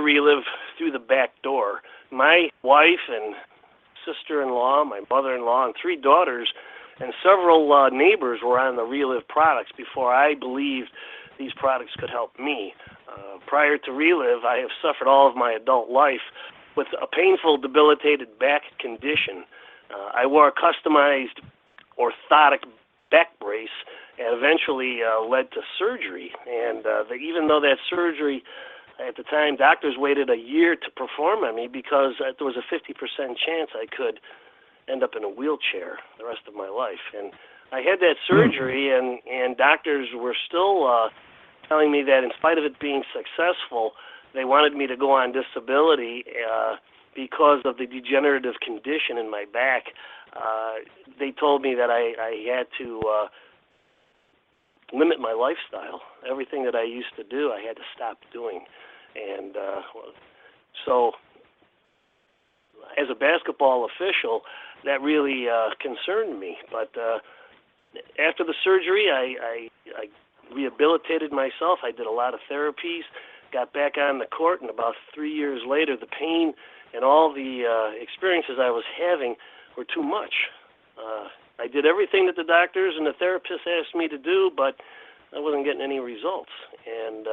Relive through the back door. My wife and sister-in-law, my mother-in-law, and 3 daughters, and several neighbors were on the Relive products before I believed these products could help me. Prior to Relive, I have suffered all of my adult life with a painful, debilitated back condition. I wore a customized orthotic back brace and eventually led to surgery. And even though that surgery, at the time, doctors waited a year to perform on me because there was a 50% chance I could end up in a wheelchair the rest of my life. And I had that surgery, and doctors were still telling me that in spite of it being successful, they wanted me to go on disability because of the degenerative condition in my back. They told me that I had to limit my lifestyle. Everything that I used to do, I had to stop doing. And so as a basketball official, that really concerned me. But after the surgery, I rehabilitated myself. I did a lot of therapies, got back on the court, and about 3 years later, the pain and all the experiences I was having were too much. I did everything that the doctors and the therapists asked me to do, but I wasn't getting any results. And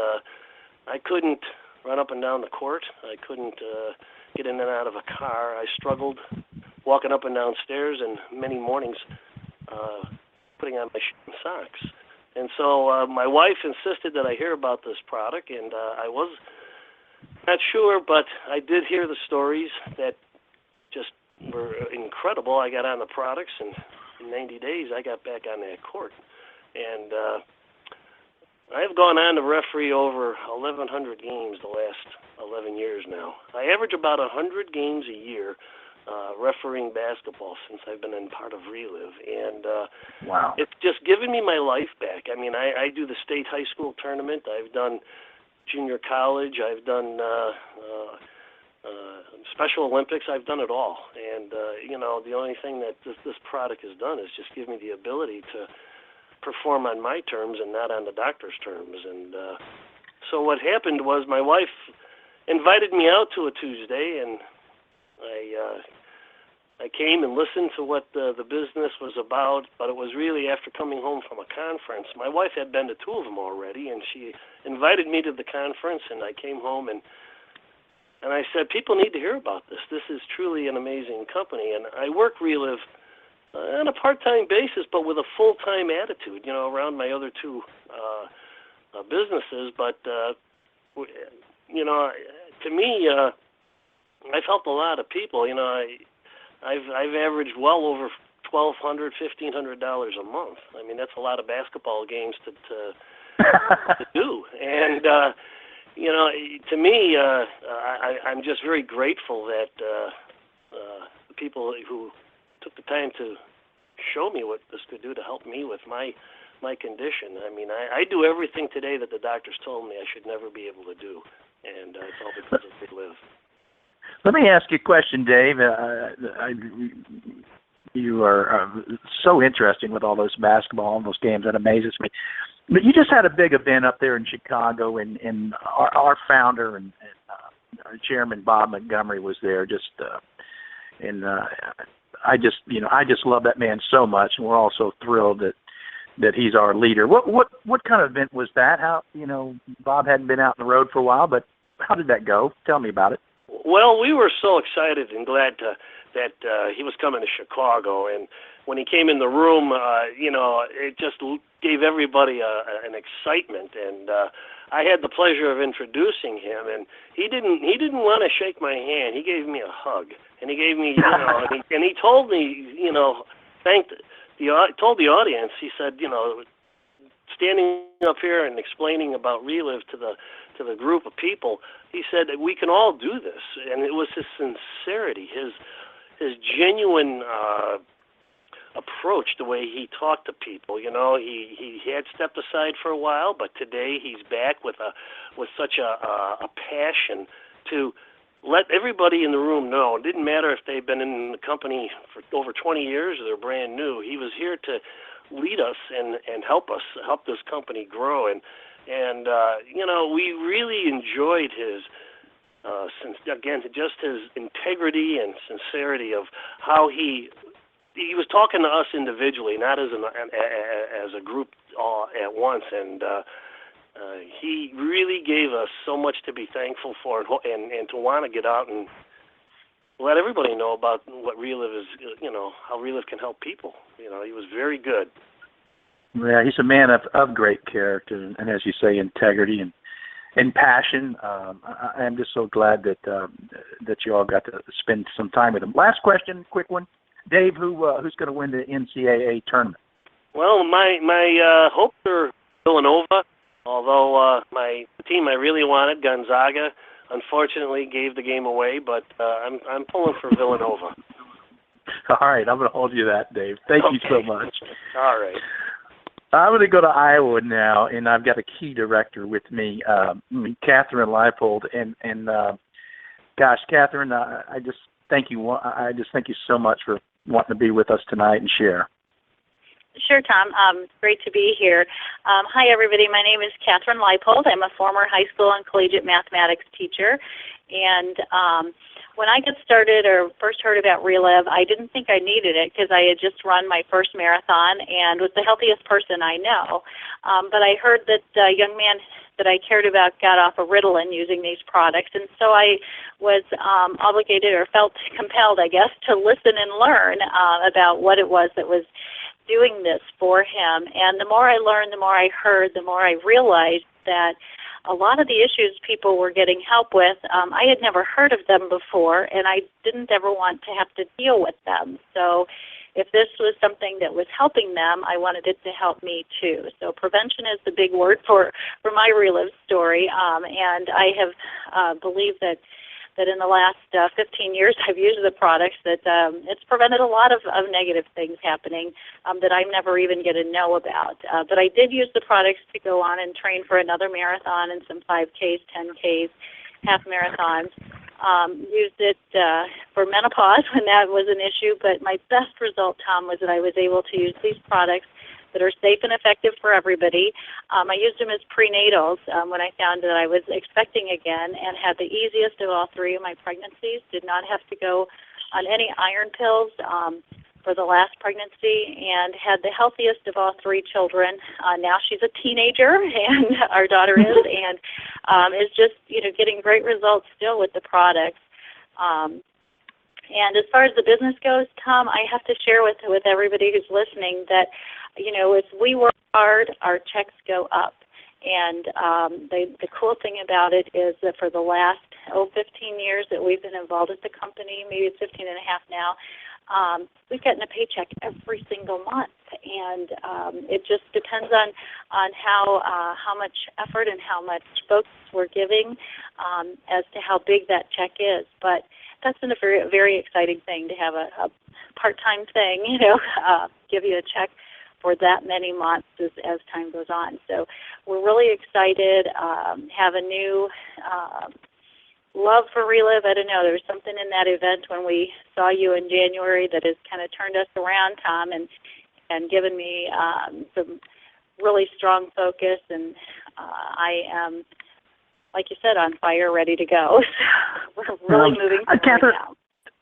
I couldn't run up and down the court. I couldn't get in and out of a car. I struggled walking up and down stairs, and many mornings putting on my shoes and socks. And so my wife insisted that I hear about this product, and I was not sure, but I did hear the stories that just were incredible. I got on the products, and in 90 days I got back on that court. And I've gone on to referee over 1,100 games the last 11 years now. I average about 100 games a year refereeing basketball since I've been in part of Relive. And wow, it's just given me my life back. I mean, I do the state high school tournament. I've done junior college. I've done Special Olympics. I've done it all. And, the only thing that this product has done is just give me the ability to perform on my terms and not on the doctor's terms. And so what happened was my wife invited me out to a Tuesday, and I came and listened to what the business was about, but it was really after coming home from a conference. My wife had been to 2 of them already, and she invited me to the conference, and I came home and I said, people need to hear about this. This is truly an amazing company. And I work Relive on a part-time basis, but with a full-time attitude, around my other 2 businesses. But, to me, I've helped a lot of people. I've averaged well over $1,200, $1,500 a month. I mean, that's a lot of basketball games to do. And to me, I'm just very grateful that the people who took the time to show me what this could do to help me with my condition. I mean, I do everything today that the doctors told me I should never be able to do, and it's all because of Relive. Let me ask you a question, Dave. You are so interesting with all those basketball, all those games. That amazes me. But you just had a big event up there in Chicago, and our founder and our chairman, Bob Montgomery, was there. I just love that man so much, and we're all so thrilled that he's our leader. What kind of event was that? How Bob hadn't been out on the road for a while, but how did that go? Tell me about it. Well, we were so excited and glad that he was coming to Chicago, and when he came in the room, it just gave everybody an excitement, and I had the pleasure of introducing him, and he didn't want to shake my hand. He gave me a hug, and he gave me, and he told me, told the audience, he said, standing up here and explaining about Relive to the group of people, he said that we can all do this, and it was his sincerity, his genuine approach, the way he talked to people. He had stepped aside for a while, but today he's back with such a passion to let everybody in the room know. It didn't matter if they've been in the company for over 20 years or they're brand new. He was here to lead us and help this company grow. And we really enjoyed his again, just his integrity and sincerity of how he was talking to us individually, not as a group all at once, and he really gave us so much to be thankful for, and to want to get out and let everybody know about what Relive is, how Relive can help people. He was very good. Yeah, he's a man of great character, and as you say, integrity and passion. I'm just so glad that you all got to spend some time with him. Last question, quick one. Dave, who's going to win the NCAA tournament? Well, my hopes are Villanova, although my team I really wanted, Gonzaga, unfortunately gave the game away, but I'm pulling for Villanova. All right, I'm going to hold you that, Dave. Thank you so much. All right. I'm going to go to Iowa now, and I've got a key director with me, Catherine Leipold, and gosh, Catherine, I just thank you. I just thank you so much for wanting to be with us tonight and share. Sure, Tom. It's great to be here. Hi, everybody. My name is Catherine Leipold. I'm a former high school and collegiate mathematics teacher. And when I got started or first heard about Relive, I didn't think I needed it because I had just run my first marathon and was the healthiest person I know. But I heard that a young man that I cared about got off of Ritalin using these products, and so I was obligated or felt compelled, I guess, to listen and learn about what it was that was doing this for him. And the more I learned, the more I heard, the more I realized that a lot of the issues people were getting help with, I had never heard of them before, and I didn't ever want to have to deal with them. So if this was something that was helping them, I wanted it to help me too. So prevention is the big word for my Relive story, and I have believed that in the last 15 years I've used the products, that it's prevented a lot of negative things happening that I'm never even going to know about. But I did use the products to go on and train for another marathon and some 5Ks, 10Ks, half marathons. Used it for menopause when that was an issue, but my best result, Tom, was that I was able to use these products that are safe and effective for everybody. I used them as prenatals when I found that I was expecting again, and had the easiest of all three of my pregnancies. Did not have to go on any iron pills for the last pregnancy, and had the healthiest of all three children. Now she's a teenager, and our daughter is, and is just getting great results still with the products. And as far as the business goes, Tom, I have to share with everybody who's listening that if we work hard, our checks go up. And the cool thing about it is that for the last 15 years that we've been involved with the company, maybe it's 15 and a half now, we've gotten a paycheck every single month, and it just depends on how much effort and how much focus we're giving as to how big that check is. But that's been a very, very exciting thing to have a part-time thing, give you a check for that many months as time goes on. So we're really excited, have a new love for Relive. I don't know, there was something in that event when we saw you in January that has kind of turned us around, Tom, and given me some really strong focus, and I am, like you said, on fire, ready to go. So we're really moving forward now.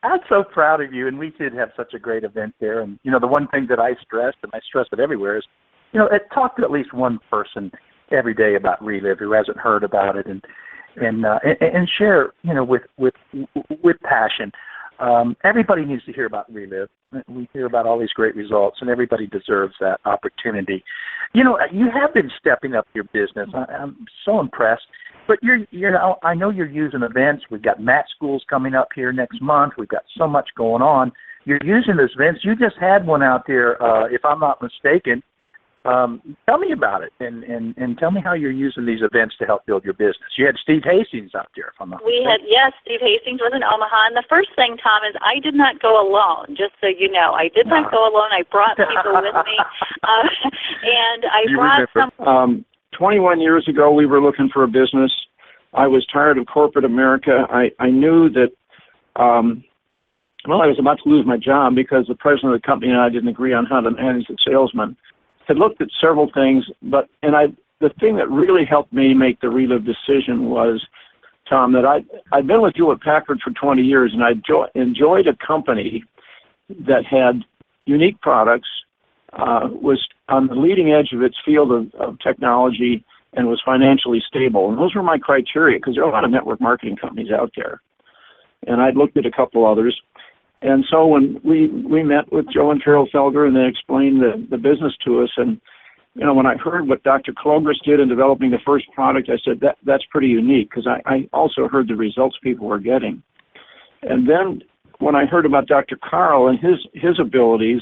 I'm so proud of you, and we did have such a great event there. And, the one thing that I stressed, and I stress it everywhere, is, talk to at least one person every day about Relive who hasn't heard about it, and share, with passion. Everybody needs to hear about Relive. We hear about all these great results, and everybody deserves that opportunity. You have been stepping up your business. I'm so impressed. But I know you're using events. We've got Math Schools coming up here next month. We've got so much going on. You're using those events. You just had one out there, if I'm not mistaken. Tell me about it, and tell me how you're using these events to help build your business. You had Steve Hastings out there, if I'm not mistaken. Yes, Steve Hastings was in Omaha. And the first thing, Tom, is I did not go alone, just so you know. I did not go alone. I brought people with me. And I brought some... 21 years ago, we were looking for a business. I was tired of corporate America. I knew that, I was about to lose my job because the president of the company and I didn't agree on how to manage the salesman. Had looked at several things, the thing that really helped me make the Relive decision was Tom, that I'd been with Hewlett Packard for 20 years, and I enjoyed a company that had unique products, was on the leading edge of its field of technology, and was financially stable. And those were my criteria, because there are a lot of network marketing companies out there. And I'd looked at a couple others. And so when we met with Joe and Carol Felger, and they explained the business to us, and when I heard what Dr. Klogris did in developing the first product, I said, that's pretty unique, because I also heard the results people were getting. And then when I heard about Dr. Carl and his abilities,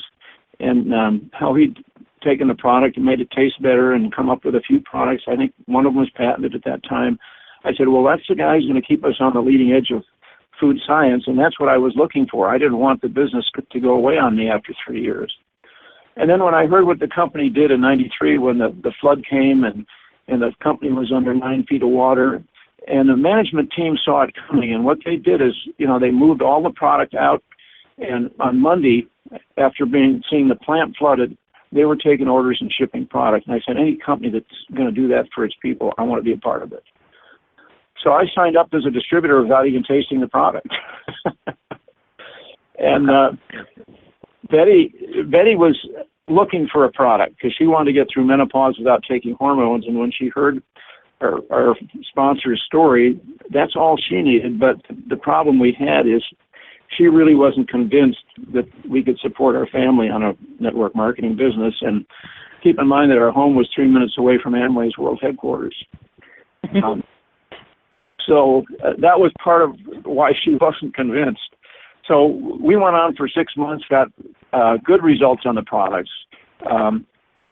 and how he'd taken the product and made it taste better and come up with a few products, I think one of them was patented at that time, I said, well, that's the guy who's going to keep us on the leading edge of food science, and that's what I was looking for. I didn't want the business to go away on me after 3 years. And then when I heard what the company did in '93 when the flood came and the company was under 9 feet of water, and the management team saw it coming, and what they did is, they moved all the product out, and on Monday, after seeing the plant flooded, they were taking orders and shipping product. And I said, any company that's going to do that for its people, I want to be a part of it. So I signed up as a distributor without even tasting the product. And Betty was looking for a product because she wanted to get through menopause without taking hormones. And when she heard our sponsor's story, that's all she needed. But the problem we had is she really wasn't convinced that we could support our family on a network marketing business. And keep in mind that our home was 3 minutes away from Amway's world headquarters. So that was part of why she wasn't convinced. So we went on for 6 months, got good results on the products.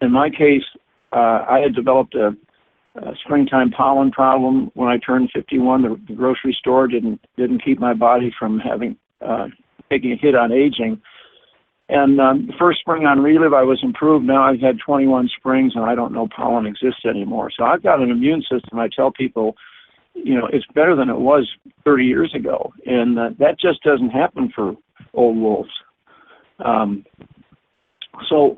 In my case, I had developed a springtime pollen problem when I turned 51. The grocery store didn't keep my body from taking a hit on aging. And the first spring on Relive, I was improved. Now I've had 21 springs, and I don't know pollen exists anymore. So I've got an immune system. I tell people, it's better than it was 30 years ago. And that just doesn't happen for old wolves. So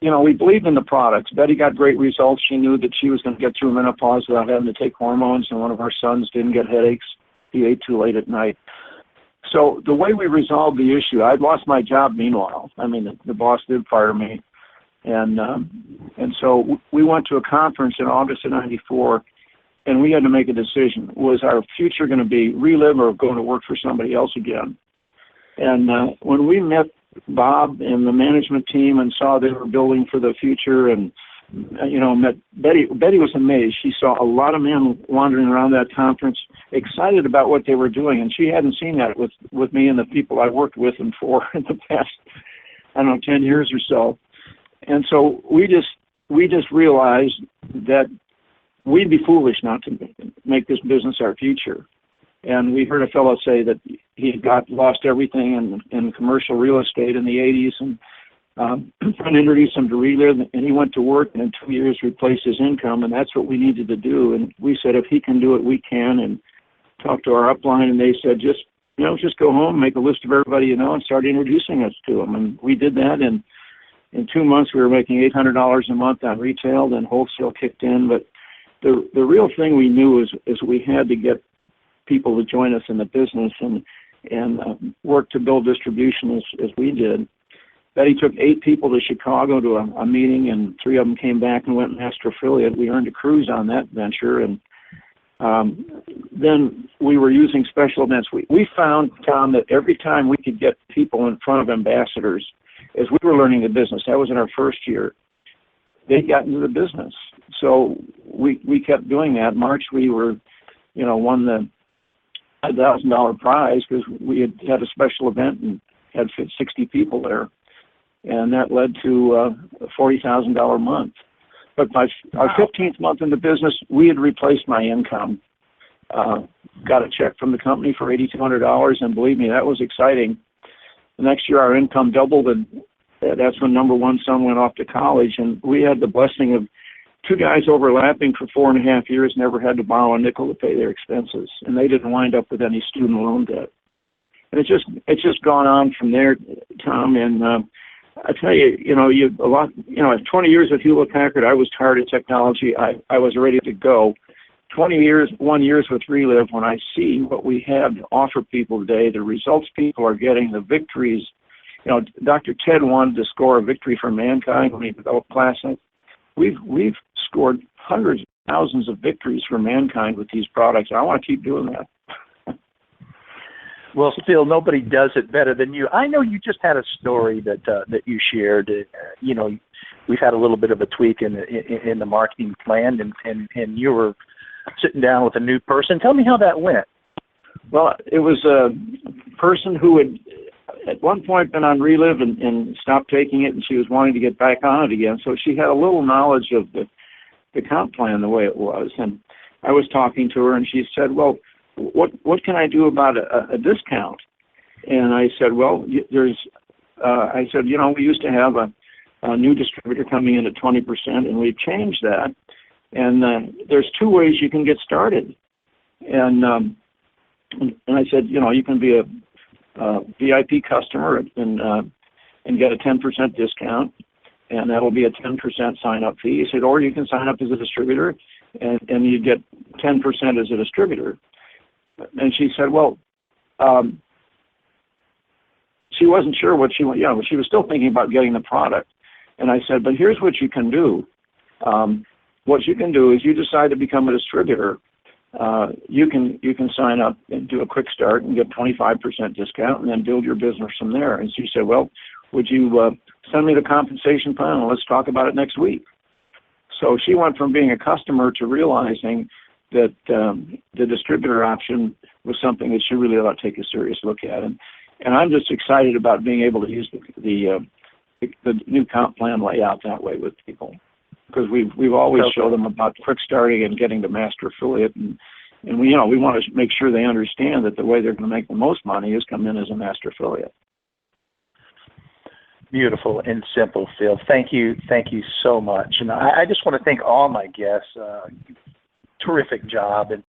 we believed in the products. Betty got great results. She knew that she was going to get through menopause without having to take hormones, and one of our sons didn't get headaches. He ate too late at night. So the way we resolved the issue, I'd lost my job meanwhile. I mean, the boss did fire me. And so we went to a conference in August of '94, and we had to make a decision. Was our future going to be Relive or going to work for somebody else again? And when we met Bob and the management team and saw they were building for the future, and met Betty was amazed. She saw a lot of men wandering around that conference, excited about what they were doing, and she hadn't seen that with me and the people I worked with and for in the past, 10 years or so. And so we just realized that we'd be foolish not to make this business our future. And we heard a fellow say that he lost everything in commercial real estate in the 80s, and friend introduced him to Relive, and he went to work, and in 2 years replaced his income, and that's what we needed to do. And we said, if he can do it, we can. And talked to our upline, and they said, just go home, make a list of everybody you know, and start introducing us to them. And we did that, and in 2 months we were making $800 a month on retail. Then wholesale kicked in. But the real thing we knew is we had to get people to join us in the business and work to build distribution as we did. Betty took 8 people to Chicago to a meeting, and 3 of them came back and went master affiliate. We earned a cruise on that venture, and then we were using special events. We found, Tom, that every time we could get people in front of ambassadors, as we were learning the business, that was in our first year, they got into the business. So we kept doing that. In March, we won the $1,000 prize because we had a special event and had 60 people there. And that led to a $40,000 month. But by our 15th month in the business, we had replaced my income. Got a check from the company for $8,200, and believe me, that was exciting. The next year, our income doubled, and that's when number one son went off to college. And we had the blessing of 2 guys overlapping for 4.5 years, never had to borrow a nickel to pay their expenses, and they didn't wind up with any student loan debt. And it's just gone on from there, Tom. And I tell you, 20 years at Hewlett Packard, I was tired of technology. I was ready to go. 21 years with Relive, when I see what we have to offer people today, the results people are getting, the victories. You know, Dr. Ted wanted to score a victory for mankind when he developed Classic. We've scored hundreds of thousands of victories for mankind with these products. I want to keep doing that. Well, still, nobody does it better than you. I know you just had a story that you shared. You know, we've had a little bit of a tweak in the marketing plan, and you were sitting down with a new person. Tell me how that went. Well, it was a person who had at one point been on Relive and stopped taking it, and she was wanting to get back on it again. So she had a little knowledge of the comp plan the way it was. And I was talking to her, and she said, well, what can I do about a discount? And I said, well, I said, you know, we used to have a new distributor coming in at 20%, and we've changed that. And there's two ways you can get started. And I said, you know, you can be a VIP customer and get a 10% discount, and that'll be a 10% sign-up fee. He said, or you can sign up as a distributor, and you get 10% as a distributor. And she said, well, she wasn't sure what she wanted. Yeah, she was still thinking about getting the product. And I said, but here's what you can do. What you can do is you decide to become a distributor. You can sign up and do a quick start and get 25% discount, and then build your business from there. And she said, well, would you send me the compensation plan, and let's talk about it next week. So she went from being a customer to realizing that the distributor option was something that she really ought to take a serious look at. And I'm just excited about being able to use the new comp plan layout that way with people, because we've always showed them about quick starting and getting to master affiliate, and we want to make sure they understand that the way they're going to make the most money is come in as a master affiliate. Beautiful and simple, Phil. Thank you so much. And I just want to thank all my guests. Terrific job, and